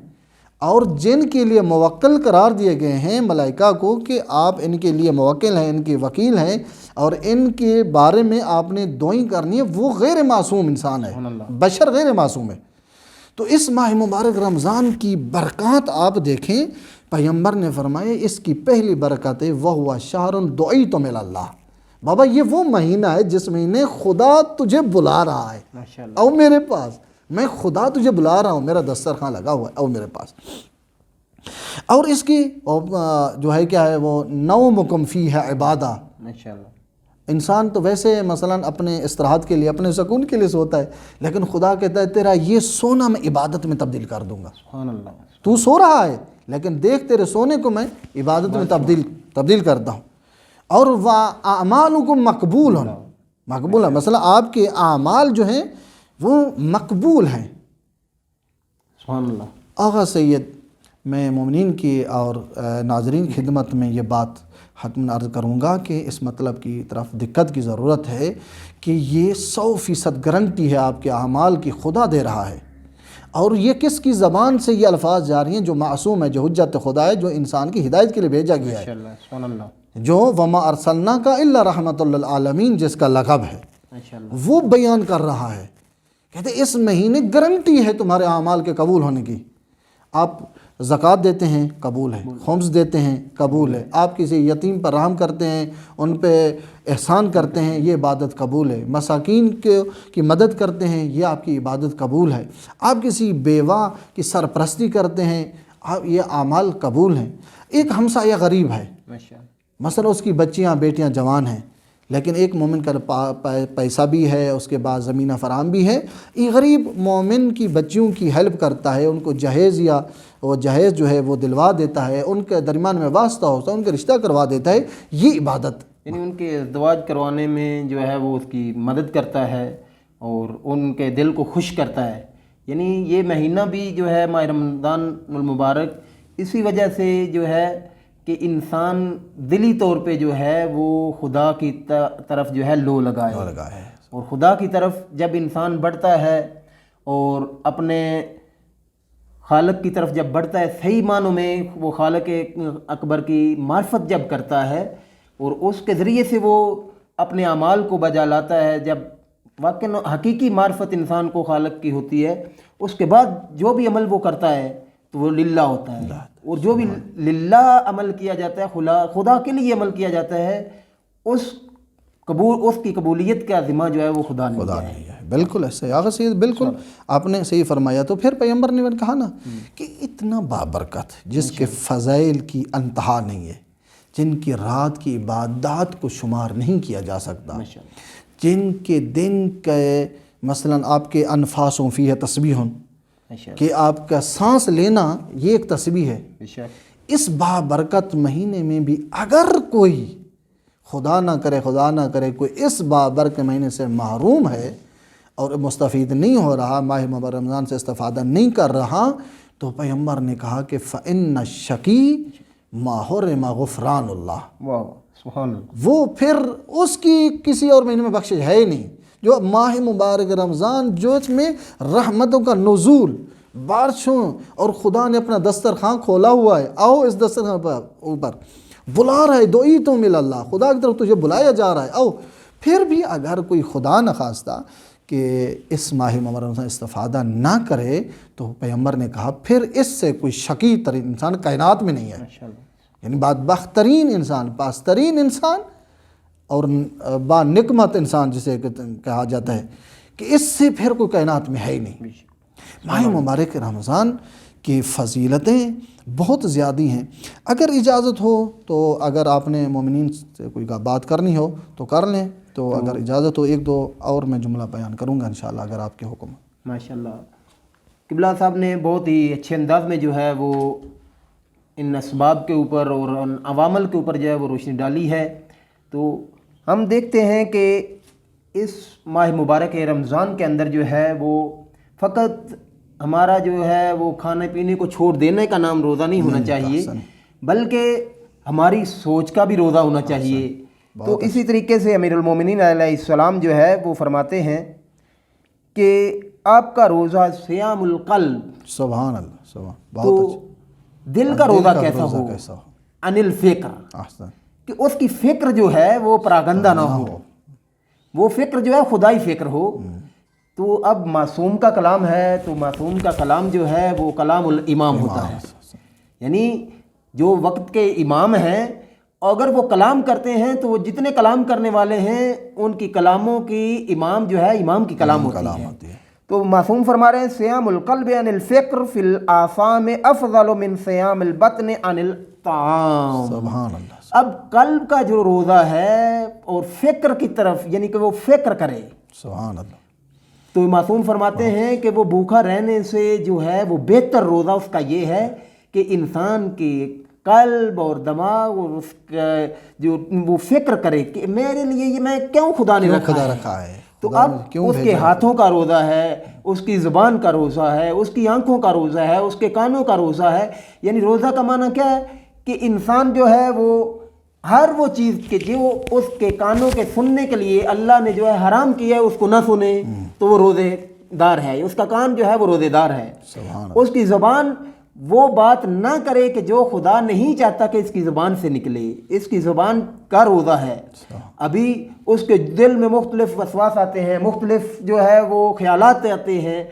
[SPEAKER 2] اور جن کے لیے موکل قرار دیے گئے ہیں ملائکہ کو کہ آپ ان کے لیے موکل ہیں، ان کے وکیل ہیں، اور ان کے بارے میں آپ نے دعائیں کرنی ہے، وہ غیر معصوم انسان ہے، بشر غیر معصوم ہے۔ تو اس ماہ مبارک رمضان کی برکات آپ دیکھیں، پیغمبر نے فرمایا اس کی پہلی برکت ہے وَهُوَ شَهْرٌ دُعِيتُ مِنَ اللَّهِ، بابا یہ وہ مہینہ ہے جس مہینے خدا تجھے بلا رہا ہے،
[SPEAKER 1] ماشاءاللہ،
[SPEAKER 2] او میرے پاس، میں خدا تجھے بلا رہا ہوں، میرا دسترخوان لگا ہوا ہے، او میرے پاس۔ اور اس کی جو ہے کیا ہے وہ نومکم فیہ عبادہ،
[SPEAKER 1] ماشاءاللہ،
[SPEAKER 2] انسان تو ویسے مثلاً اپنے استراحت کے لیے، اپنے سکون کے لیے سوتا ہے، لیکن خدا کہتا ہے تیرا یہ سونا میں عبادت میں تبدیل کر دوں گا،
[SPEAKER 1] سبحان اللہ،
[SPEAKER 2] تو سو رہا ہے لیکن دیکھ تیرے سونے کو میں عبادت میں تبدیل کرتا ہوں۔ اور وَأَعْمَالُكُمْ مقبول ہے، مثلا آپ کے اعمال جو ہیں وہ مقبول ہیں۔
[SPEAKER 1] سبحان اللہ،
[SPEAKER 2] آغا سید، میں مومنین کی اور ناظرین کی خدمت میں یہ بات حتماً عرض کروں گا کہ اس مطلب کی طرف دقت کی ضرورت ہے کہ یہ 100% گارنٹی ہے آپ کے اعمال کی، خدا دے رہا ہے، اور یہ کس کی زبان سے یہ الفاظ جاری ہیں؟ جو معصوم ہے، جو حجت خدا ہے، جو انسان کی ہدایت کے لیے بھیجا گیا ہے،
[SPEAKER 1] ماشاءاللہ، سبحان اللہ،
[SPEAKER 2] جو وما ارسلنا کا الا رحمت للعالمین جس کا لقب ہے،
[SPEAKER 1] ماشاءاللہ،
[SPEAKER 2] وہ بیان کر رہا ہے، کہتے ہیں اس مہینے گارنٹی ہے تمہارے اعمال کے قبول ہونے کی۔ آپ زکوٰۃ دیتے ہیں، قبول ہے، خمس دیتے ہیں، قبول ہے، آپ کسی یتیم پر رحم کرتے ہیں، ان پہ احسان کرتے ہیں، یہ عبادت قبول ہے، مساکین کی مدد کرتے ہیں، یہ آپ کی عبادت قبول ہے، آپ کسی بیوہ کی سرپرستی کرتے ہیں، یہ اعمال قبول ہیں۔ ایک ہمسایہ غریب ہے،
[SPEAKER 1] ماشاءاللہ،
[SPEAKER 2] مثلا اس کی بچیاں بیٹیاں جوان ہیں، لیکن ایک مومن کا پیسہ بھی ہے، اس کے بعد زمینہ فراہم بھی ہے، یہ غریب مومن کی بچیوں کی ہیلپ کرتا ہے، ان کو جہیز یا وہ جہیز جو ہے وہ دلوا دیتا ہے، ان کے درمیان میں واسطہ ہوتا ہے، ان کے رشتہ کروا دیتا ہے، یہ عبادت،
[SPEAKER 1] یعنی ان کے ازدواج کروانے میں جو ہے وہ اس کی مدد کرتا ہے اور ان کے دل کو خوش کرتا ہے۔ یعنی یہ مہینہ بھی جو ہے ماہ رمضان المبارک اسی وجہ سے جو ہے کہ انسان دلی طور پہ جو ہے وہ خدا کی طرف جو ہے لو لگائے، اور خدا کی طرف جب انسان بڑھتا ہے اور اپنے خالق کی طرف جب بڑھتا ہے، صحیح معنوں میں وہ خالق اکبر کی معرفت جب کرتا ہے اور اس کے ذریعے سے وہ اپنے اعمال کو بجا لاتا ہے، جب واقعی حقیقی معرفت انسان کو خالق کی ہوتی ہے، اس کے بعد جو بھی عمل وہ کرتا ہے تو وہ للہ ہوتا ہے، اور جو بھی للہ عمل کیا جاتا ہے، خدا کے لیے عمل کیا جاتا ہے، اس کی قبولیت کا ذمہ جو ہے وہ خدا نے لیا ہے۔
[SPEAKER 2] بالکل ایسے آغا سید، بالکل آپ نے صحیح فرمایا۔ تو پھر پیغمبر نے کہا نا کہ اتنا بابرکت جس کے فضائل کی انتہا نہیں ہے، جن کی رات کی عبادات کو شمار نہیں کیا جا سکتا، جن کے دن کے مثلا آپ کے انفاسوں فی ہے تسبیح، کہ آپ کا سانس لینا یہ ایک تسبیح ہے۔ اس بابرکت مہینے میں بھی اگر کوئی خدا نہ کرے کوئی اس بابرکت مہینے سے محروم ہے اور مستفید نہیں ہو رہا، ماہ مبارک رمضان سے استفادہ نہیں کر رہا، تو پیغمبر نے کہا کہ فَإِنَّ الشَّقِي مَا حُرِمَ غُفْرَانُ اللَّهِ، وہ پھر اس کی کسی اور مہینے میں بخشش ہے ہی نہیں۔ جو ماہ مبارک رمضان جو اس میں رحمتوں کا نزول، بارشوں، اور خدا نے اپنا دسترخوان کھولا ہوا ہے، آؤ اس دسترخوان پر اوپر بلا رہا ہے، دعیتم الی اللہ، خدا کی طرف تجھے بلایا جا رہا ہے، آؤ۔ پھر بھی اگر کوئی خدا نخواستہ کہ اس ماہ مبارک رمضان استفادہ نہ کرے، تو پیغمبر نے کہا پھر اس سے کوئی شقی ترین انسان کائنات میں نہیں ہے، یعنی بدبخت ترین انسان، پاسترین انسان اور با نکمت انسان جسے کہا جاتا ہے، کہ اس سے پھر کوئی کائنات میں ہے ہی نہیں۔ ماہ مبارک رمضان کی فضیلتیں بہت زیادہ ہیں۔ اگر اجازت ہو تو اگر آپ نے مومنین سے کوئی بات کرنی ہو تو کر لیں، تو اگر اجازت ہو ایک دو اور میں جملہ بیان کروں گا انشاءاللہ اگر آپ کے حکم۔
[SPEAKER 1] ماشاءاللہ، قبلہ صاحب نے بہت ہی اچھے انداز میں جو ہے وہ ان اسباب کے اوپر اور ان عوامل کے اوپر جو ہے وہ روشنی ڈالی ہے۔ تو ہم دیکھتے ہیں کہ اس ماہ مبارک رمضان کے اندر جو ہے وہ فقط ہمارا جو ہے وہ کھانے پینے کو چھوڑ دینے کا نام روزہ نہیں ہونا چاہیے، بلکہ ہماری سوچ کا بھی روزہ ہونا چاہیے۔ تو اسی طریقے سے امیر المومنین علیہ السلام جو ہے وہ فرماتے ہیں کہ آپ کا روزہ سیام القلب،
[SPEAKER 2] سبحان اللہ، سبحان،
[SPEAKER 1] تو دل کا روزہ کیسا ہو،
[SPEAKER 2] کیسا ہو،
[SPEAKER 1] عن الفکر،
[SPEAKER 2] احسن،
[SPEAKER 1] کہ اس کی فکر جو ہے وہ پراگندہ نہ ہو، وہ فکر جو ہے خدائی فکر ہو۔ تو اب معصوم کا کلام ہے، تو معصوم کا کلام جو ہے وہ کلام الامام ہوتا ہے، یعنی جو وقت کے امام ہیں، اگر وہ کلام کرتے ہیں تو وہ جتنے کلام کرنے والے ہیں ان کی کلاموں کی امام جو ہے امام کی کلام ہوتی ہے۔ تو معصوم فرما رہے ہیں سیام القلب عن الفکر فی الآثام افضل من سیام البطن عن الطعام۔
[SPEAKER 2] سبحان اللہ۔
[SPEAKER 1] اب قلب کا جو روزہ ہے اور فکر کی طرف، یعنی کہ وہ فکر کرے،
[SPEAKER 2] سبحان اللہ،
[SPEAKER 1] تو معصوم فرماتے ہیں کہ وہ بھوکا رہنے سے جو ہے وہ بہتر روزہ اس کا یہ ہے کہ انسان کے قلب اور دماغ اور اس کا جو وہ فکر کرے کہ میرے لیے یہ میں کیوں خدا نے رکھا ہے۔ تو اب اس کے ہاتھوں کا روزہ ہے، اس کی زبان کا روزہ ہے، اس کی آنکھوں کا روزہ ہے، اس کے کانوں کا روزہ ہے۔ یعنی روزہ کا معنی کیا ہے کہ انسان جو ہے وہ ہر وہ چیز کے جو اس کے کانوں کے سننے کے لیے اللہ نے جو ہے حرام کیا ہے اس کو نہ سنے تو وہ روزے دار ہے، اس کا کان جو ہے وہ روزے دار ہے۔ اس کی زبان وہ بات نہ کرے کہ جو خدا نہیں چاہتا کہ اس کی زبان سے نکلے، اس کی زبان کا روزہ ہے۔ ابھی اس کے دل میں مختلف وسواس آتے ہیں، مختلف جو ہے وہ خیالات آتے ہیں،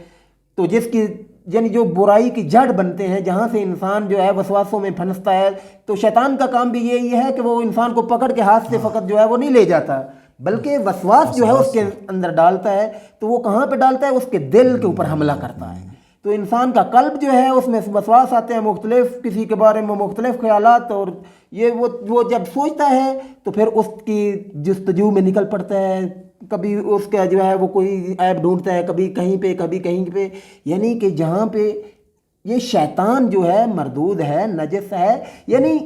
[SPEAKER 1] تو جس کی یعنی جو برائی کی جڑ بنتے ہیں، جہاں سے انسان جو ہے وسواسوں میں پھنستا ہے، تو شیطان کا کام بھی یہی ہے کہ وہ انسان کو پکڑ کے ہاتھ سے فقط جو ہے وہ نہیں لے جاتا، بلکہ وسواس جو ہے اس کے اندر ڈالتا ہے۔ تو وہ کہاں پہ ڈالتا ہے؟ اس کے دل کے اوپر حملہ کرتا ہے۔ تو انسان کا قلب جو ہے اس میں وسواس آتے ہیں مختلف، کسی کے بارے میں مختلف خیالات، اور یہ وہ جب سوچتا ہے تو پھر اس کی جستجو میں نکل پڑتا ہے، کبھی اس کا جو ہے وہ کوئی عیب ڈھونڈتا ہے، کبھی کہیں پہ کبھی کہیں پہ، یعنی کہ جہاں پہ یہ شیطان جو ہے مردود ہے، نجس ہے، یعنی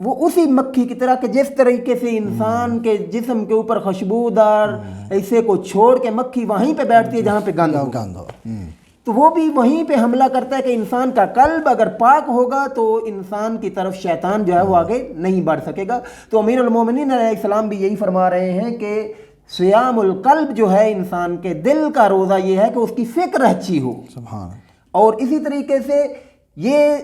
[SPEAKER 1] وہ اسی مکھی کی طرح کہ جس طریقے سے انسان کے جسم کے اوپر خوشبودار ایسے کو چھوڑ کے مکھی وہیں پہ بیٹھتی ہے جہاں پہ گند ہو۔ تو وہ بھی وہیں پہ حملہ کرتا ہے کہ انسان کا قلب اگر پاک ہوگا تو انسان کی طرف شیطان جو ہے وہ آگے نہیں بڑھ سکے گا۔ تو امیر المومنین علیہ السلام بھی یہی فرما رہے ہیں کہ صیام القلب جو ہے انسان کے دل کا روزہ یہ ہے کہ اس کی فکر اچھی ہو،
[SPEAKER 2] سبحان
[SPEAKER 1] اور اسی طریقے سے یہ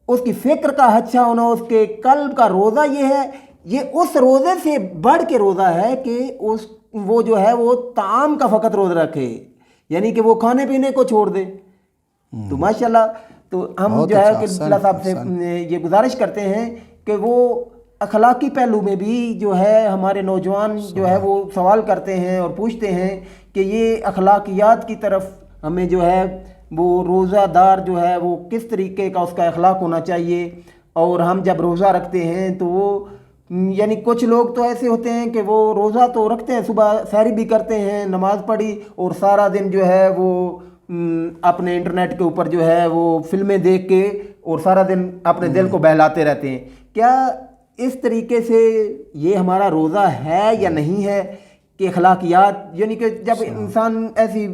[SPEAKER 1] اس کی فکر کا اچھا ہونا، اس کے قلب کا روزہ یہ ہے، یہ اس روزے سے بڑھ کے روزہ ہے کہ وہ جو ہے وہ طعام کا فقط روزہ رکھے، یعنی کہ وہ کھانے پینے کو چھوڑ دے۔ تو ماشاءاللہ تو ہم جو ہے کہ اللہ صاحب سے یہ گزارش کرتے ہیں کہ وہ اخلاقی پہلو میں بھی جو ہے ہمارے نوجوان جو ہے وہ سوال کرتے ہیں اور پوچھتے ہیں کہ یہ اخلاقیات کی طرف ہمیں جو ہے وہ روزہ دار جو ہے وہ کس طریقے کا اس کا اخلاق ہونا چاہیے، اور ہم جب روزہ رکھتے ہیں تو وہ یعنی کچھ لوگ تو ایسے ہوتے ہیں کہ وہ روزہ تو رکھتے ہیں، صبح سحری بھی کرتے ہیں، نماز پڑھی، اور سارا دن جو ہے وہ اپنے انٹرنیٹ کے اوپر جو ہے وہ فلمیں دیکھ کے اور سارا دن اپنے دل کو بہلاتے رہتے ہیں۔ کیا اس طریقے سے یہ ہمارا روزہ ہے یا نہیں ہے کہ اخلاقیات، یعنی کہ جب انسان ایسی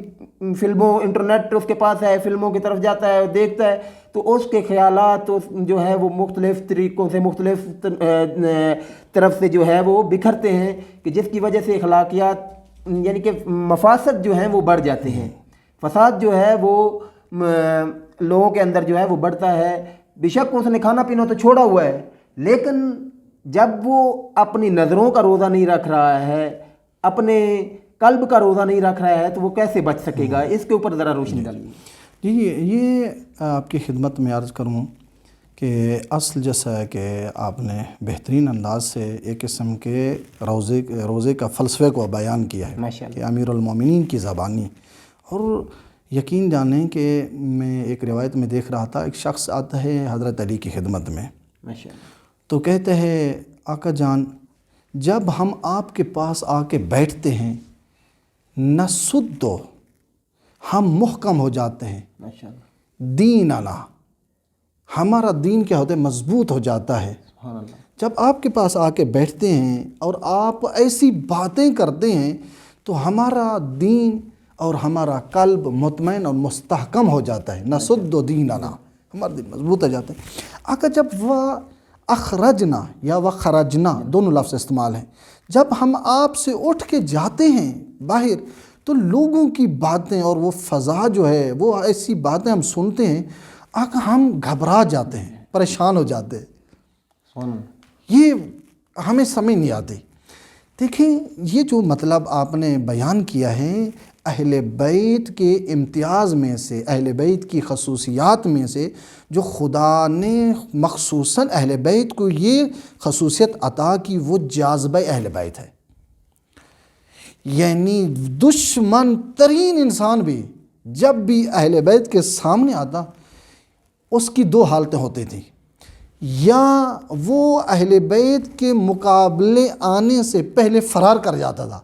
[SPEAKER 1] فلموں انٹرنیٹ اس کے پاس ہے، فلموں کی طرف جاتا ہے اور دیکھتا ہے تو اس کے خیالات جو ہے وہ مختلف طریقوں سے مختلف طرف سے جو ہے وہ بکھرتے ہیں، کہ جس کی وجہ سے اخلاقیات یعنی کہ مفاسد جو ہیں وہ بڑھ جاتے ہیں، فساد جو ہے وہ لوگوں کے اندر جو ہے وہ بڑھتا ہے۔ بے شک اس نے کھانا پینا تو چھوڑا ہوا ہے، لیکن جب وہ اپنی نظروں کا روزہ نہیں رکھ رہا ہے، اپنے قلب کا روزہ نہیں رکھ رہا ہے، تو وہ کیسے بچ سکے گا؟ اس کے اوپر ذرا روشنی ڈالیے۔
[SPEAKER 2] جی، یہ آپ کی خدمت میں عرض کروں کہ اصل جیسا ہے کہ آپ نے بہترین انداز سے ایک قسم کے روزے کا فلسفے کو بیان کیا ہے کہ امیر المومنین کی زبانی، اور یقین جانیں کہ میں ایک روایت میں دیکھ رہا تھا، ایک شخص آتا ہے حضرت علی کی خدمت میں، تو کہتے ہیں آقا جان جب ہم آپ کے پاس آ کے بیٹھتے ہیں نسدو، ہم محکم ہو جاتے ہیں، دیننا، ہمارا دین کیا ہوتا ہے؟ مضبوط ہو جاتا ہے۔ جب آپ کے پاس آ کے بیٹھتے ہیں اور آپ ایسی باتیں کرتے ہیں تو ہمارا دین اور ہمارا قلب مطمئن اور مستحکم ہو جاتا ہے، نسد و دیننا، ہمارا دین مضبوط ہو جاتا ہے۔ آقا جب وہ اخرجنا یا وہ خرجنا دونوں لفظ استعمال ہیں، جب ہم آپ سے اٹھ کے جاتے ہیں باہر تو لوگوں کی باتیں اور وہ فضا جو ہے وہ ایسی باتیں ہم سنتے ہیں، آقا ہم گھبرا جاتے ہیں، پریشان ہو جاتے ہیں، یہ ہمیں سمجھ نہیں آتی۔ دیکھیں یہ جو مطلب آپ نے بیان کیا ہے، اہل بیت کے امتیاز میں سے، اہل بیت کی خصوصیات میں سے جو خدا نے مخصوصاً اہل بیت کو یہ خصوصیت عطا کی، وہ جاذبہ اہل بیت ہے۔ یعنی دشمن ترین انسان بھی جب بھی اہل بیت کے سامنے آتا اس کی دو حالتیں ہوتی تھیں، یا وہ اہل بیت کے مقابلے آنے سے پہلے فرار کر جاتا تھا،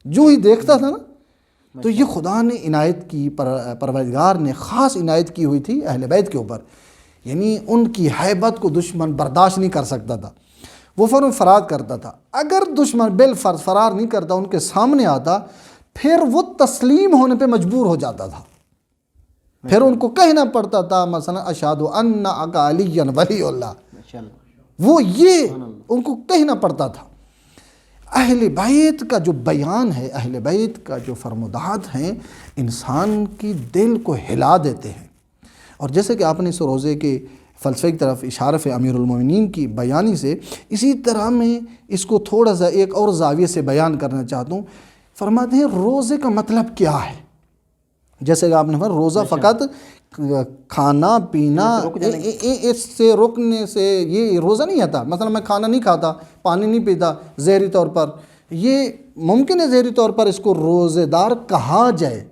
[SPEAKER 2] جو ہی دیکھتا تھا نا، تو یہ خدا نے عنایت کی، پروردگار نے خاص عنایت کی ہوئی تھی اہل بیت کے اوپر، یعنی ان کی ہیبت کو دشمن برداشت نہیں کر سکتا تھا، وہ فوراً فرار کرتا تھا۔ اگر دشمن بالفرض فرار نہیں کرتا، ان کے سامنے آتا، پھر وہ تسلیم ہونے پہ مجبور ہو جاتا تھا، پھر ان کو کہنا پڑتا تھا مثلا اشہد ان اکا علی ولی اللہ، وہ یہ ان کو کہنا پڑتا تھا۔ اہل بیت کا جو بیان ہے، اہل بیت کا جو فرمودات ہیں، انسان کی دل کو ہلا دیتے ہیں۔ اور جیسے کہ آپ نے اس روزے کے فلسفے کی طرف اشارہ ہے امیر المومنین کی بیانی سے، اسی طرح میں اس کو تھوڑا سا ایک اور زاویے سے بیان کرنا چاہتا ہوں۔ فرماتے ہیں روزے کا مطلب کیا ہے؟ جیسے کہ آپ نے فرمایا روزہ فقط کھانا پینا اس سے رکنے سے یہ روزہ نہیں آتا۔ مثلا میں کھانا نہیں کھاتا، پانی نہیں پیتا ظاہری طور پر، یہ ممکن ہے ظاہری طور پر اس کو روزے دار کہا جائے،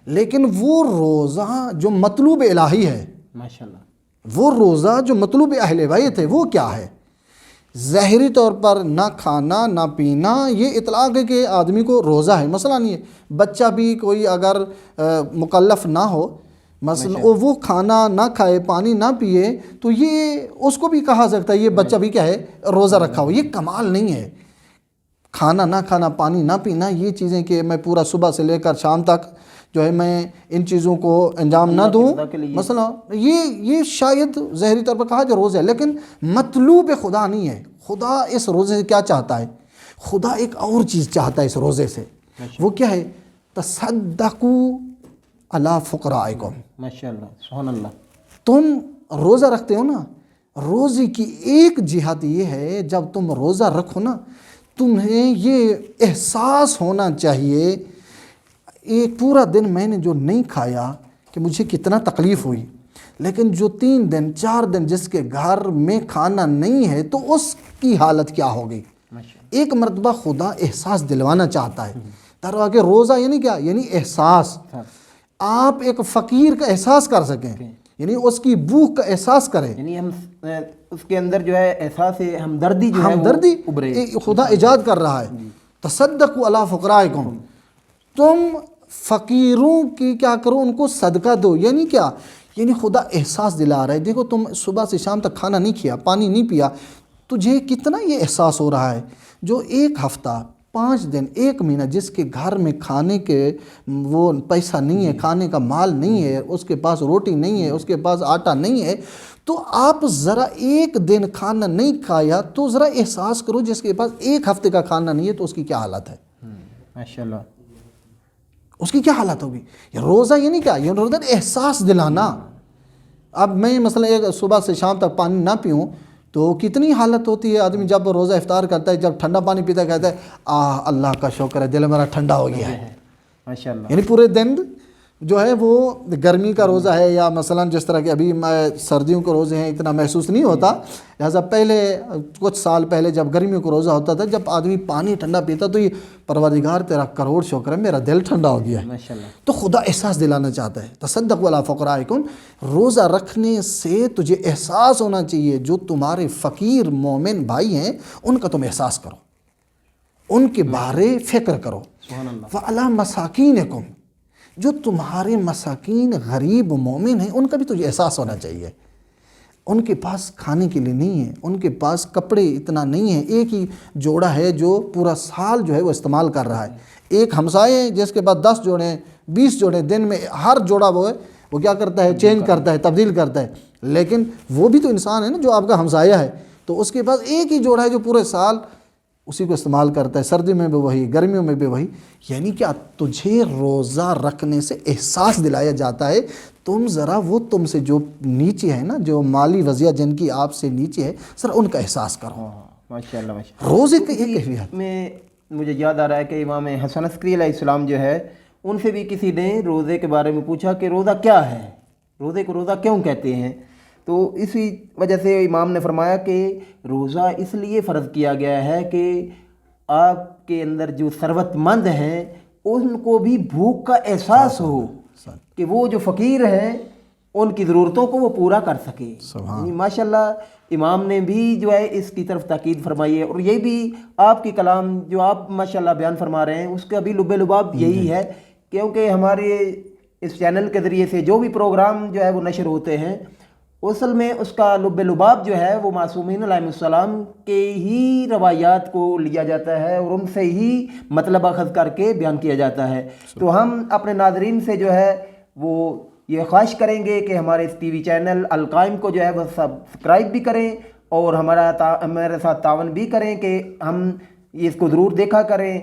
[SPEAKER 2] لیکن وہ روزہ جو مطلوب الہی ہے، وہ روزہ جو مطلوب اہل بیت ہے، وہ کیا ہے؟ ظاہری طور پر نہ کھانا نہ پینا، یہ اطلاق ہے کہ آدمی کو روزہ ہے۔ مثلا نہیں ہے بچہ بھی کوئی اگر مکلف نہ ہو، مثلا وہ کھانا نہ کھائے پانی نہ پیے، تو یہ اس کو بھی کہا سکتا ہے یہ بچہ بھی کیا ہے؟ روزہ رکھا ہو۔ یہ کمال نہیں ہے کھانا نہ کھانا، پانی نہ پینا، یہ چیزیں کہ میں پورا صبح سے لے کر شام تک جو ہے میں ان چیزوں کو انجام نہ دوں،
[SPEAKER 1] خدا کے لیے
[SPEAKER 2] مثلا یہ شاید ظاہری طور پر کہا جو روزہ ہے، لیکن مطلوب خدا نہیں ہے۔ خدا اس روزے سے کیا چاہتا ہے؟ خدا ایک اور چیز چاہتا ہے اس روزے سے، وہ کیا ہے؟ تصدقوا علی فقرائکم۔
[SPEAKER 1] ماشاء اللہ، سبحان اللہ۔
[SPEAKER 2] تم روزہ رکھتے ہو نا، روزے کی ایک جہت یہ ہے جب تم روزہ رکھو نا، تمہیں یہ احساس ہونا چاہیے ایک پورا دن میں نے جو نہیں کھایا کہ مجھے کتنا تکلیف ہوئی، لیکن جو 3 دن 4 دن جس کے گھر میں کھانا نہیں ہے تو اس کی حالت کیا ہوگی؟ ایک مرتبہ خدا احساس دلوانا چاہتا ہے۔ در واقع روزہ یعنی کیا؟ یعنی احساس، آپ ایک فقیر کا احساس کر سکیں، یعنی اس کی بھوک کا احساس کریں،
[SPEAKER 1] یعنی ہم اس کے اندر جو ہے احساس ہمدردی جو ہے
[SPEAKER 2] ہمدردی
[SPEAKER 1] وہ ابھرے۔
[SPEAKER 2] خدا ایجاد کر رہا ہے۔ تصدقوا علی فقرائکم، تم فقیروں کی کیا کرو؟ ان کو صدقہ دو۔ یعنی کیا؟ یعنی خدا احساس دلا رہا ہے، دیکھو تم صبح سے شام تک کھانا نہیں کھایا، پانی نہیں پیا، تجھے کتنا یہ احساس ہو رہا ہے۔ جو 1 ہفتہ 5 دن 1 مہینہ جس کے گھر میں کھانے کے وہ پیسہ نہیں ہے، کھانے کا مال نہیں ہے، اس کے پاس روٹی نہیں ہے، اس کے پاس آٹا نہیں ہے، تو آپ ذرا 1 دن کھانا نہیں کھایا تو ذرا احساس کرو جس کے پاس 1 ہفتے کا کھانا نہیں ہے تو اس کی کیا حالت ہے؟
[SPEAKER 1] ماشاء اللہ،
[SPEAKER 2] اس کی کیا حالت ہوگی؟ یہ روزہ یعنی کیا؟ یہ روزہ احساس دلانا۔ اب میں مثلا ایک صبح سے شام تک پانی نہ پیوں تو کتنی حالت ہوتی ہے آدمی جب روزہ افطار کرتا ہے، جب ٹھنڈا پانی پیتا ہے کہتا ہے اللہ کا شکر ہے دل میرا ٹھنڈا ہو گیا ہے۔
[SPEAKER 1] ماشاء اللہ،
[SPEAKER 2] یعنی پورے دن جو ہے وہ گرمی کا روزہ ہے، یا مثلا جس طرح کہ ابھی سردیوں کے روزے ہیں اتنا محسوس نہیں ہوتا، لہٰذا پہلے کچھ سال پہلے جب گرمیوں کو روزہ ہوتا تھا، جب آدمی پانی ٹھنڈا پیتا تو یہ پروردگار تیرا کروڑ شکر ہے میرا دل ٹھنڈا ہو گیا ہے۔
[SPEAKER 1] ماشاء اللہ،
[SPEAKER 2] تو خدا احساس دلانا چاہتا ہے۔ تصدقوا علی فقرائکم، روزہ رکھنے سے تجھے احساس ہونا چاہیے جو تمہارے فقیر مومن بھائی ہیں ان کا تم احساس کرو، ان کے بارے فکر کرو۔
[SPEAKER 1] سبحان اللہ،
[SPEAKER 2] وعلی مساکینکم، جو تمہارے مساکین غریب مومن ہیں ان کا بھی تجھے احساس ہونا چاہیے۔ ان کے پاس کھانے کے لیے نہیں ہے، ان کے پاس کپڑے اتنا نہیں ہے، ایک ہی جوڑا ہے جو پورا سال جو ہے وہ استعمال کر رہا ہے، ایک ہمسائے جس کے پاس 10 جوڑے 20 جوڑے، دن میں ہر جوڑا وہ کیا کرتا ہے؟ چینج کرتا ہے، تبدیل کرتا ہے، لیکن وہ بھی تو انسان ہے نا جو آپ کا ہمسایہ ہے، تو اس کے پاس ایک ہی جوڑا ہے جو پورے سال اسی کو استعمال کرتا ہے، سردی میں بھی وہی، گرمیوں میں بھی وہی۔ یعنی کیا؟ تجھے روزہ رکھنے سے احساس دلایا جاتا ہے تم ذرا وہ تم سے جو نیچے ہے نا، جو مالی وضعیت جن کی آپ سے نیچے ہے، ذرا ان کا احساس کرو۔
[SPEAKER 1] ماشاء اللہ، ماشاء اللہ۔
[SPEAKER 2] روزے کی ایک کیفیت
[SPEAKER 1] میں مجھے یاد آ رہا ہے کہ امام حسن عسکری علیہ السلام جو ہے ان سے بھی کسی نے روزے کے بارے میں پوچھا کہ روزہ کیا ہے، روزے کو روزہ کیوں کہتے ہیں؟ تو اسی وجہ سے امام نے فرمایا کہ روزہ اس لیے فرض کیا گیا ہے کہ آپ کے اندر جو ثروت مند ہیں ان کو بھی بھوک کا احساس ہو، کہ وہ جو فقیر ہیں ان کی ضرورتوں کو وہ پورا کر سکے۔ یعنی ماشاءاللہ امام نے بھی جو ہے اس کی طرف تاکید فرمائی ہے، اور یہ بھی آپ کی کلام جو آپ ماشاءاللہ بیان فرما رہے ہیں اس کا بھی لب لباب یہی ہے، کیونکہ ہمارے اس چینل کے ذریعے سے جو بھی پروگرام جو ہے وہ نشر ہوتے ہیں اصل میں اس کا لب لباب جو ہے وہ معصومین علیہ السلام کے ہی روایات کو لیا جاتا ہے اور ان سے ہی مطلب اخذ کر کے بیان کیا جاتا ہے۔ تو ہم اپنے ناظرین سے جو ہے وہ یہ خواہش کریں گے کہ ہمارے اس ٹی وی چینل القائم کو جو ہے وہ سبسکرائب بھی کریں اور ہمارے ساتھ تعاون بھی کریں کہ ہم اس کو ضرور دیکھا کریں،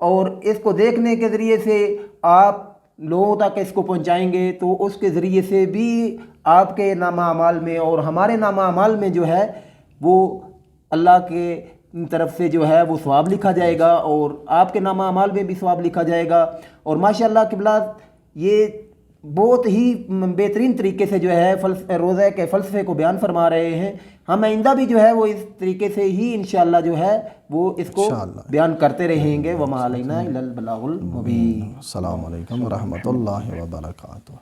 [SPEAKER 1] اور اس کو دیکھنے کے ذریعے سے آپ لوگوں تک اس کو پہنچائیں گے تو اس کے ذریعے سے بھی آپ کے نامہ اعمال میں اور ہمارے نامہ اعمال میں جو ہے وہ اللہ کے طرف سے جو ہے وہ ثواب لکھا جائے گا اور آپ کے نامہ اعمال میں بھی ثواب لکھا جائے گا۔ اور ماشاءاللہ قبلہ یہ بہت ہی بہترین طریقے سے جو ہے روزہ کے فلسفے کو بیان فرما رہے ہیں۔ ہم آئندہ بھی جو ہے وہ اس طریقے سے ہی انشاءاللہ جو ہے وہ اس کو بیان کرتے رہیں گے۔ وما علینا الا البلاغ المبین۔
[SPEAKER 2] السلام علیکم ورحمۃ اللہ وبرکاتہ۔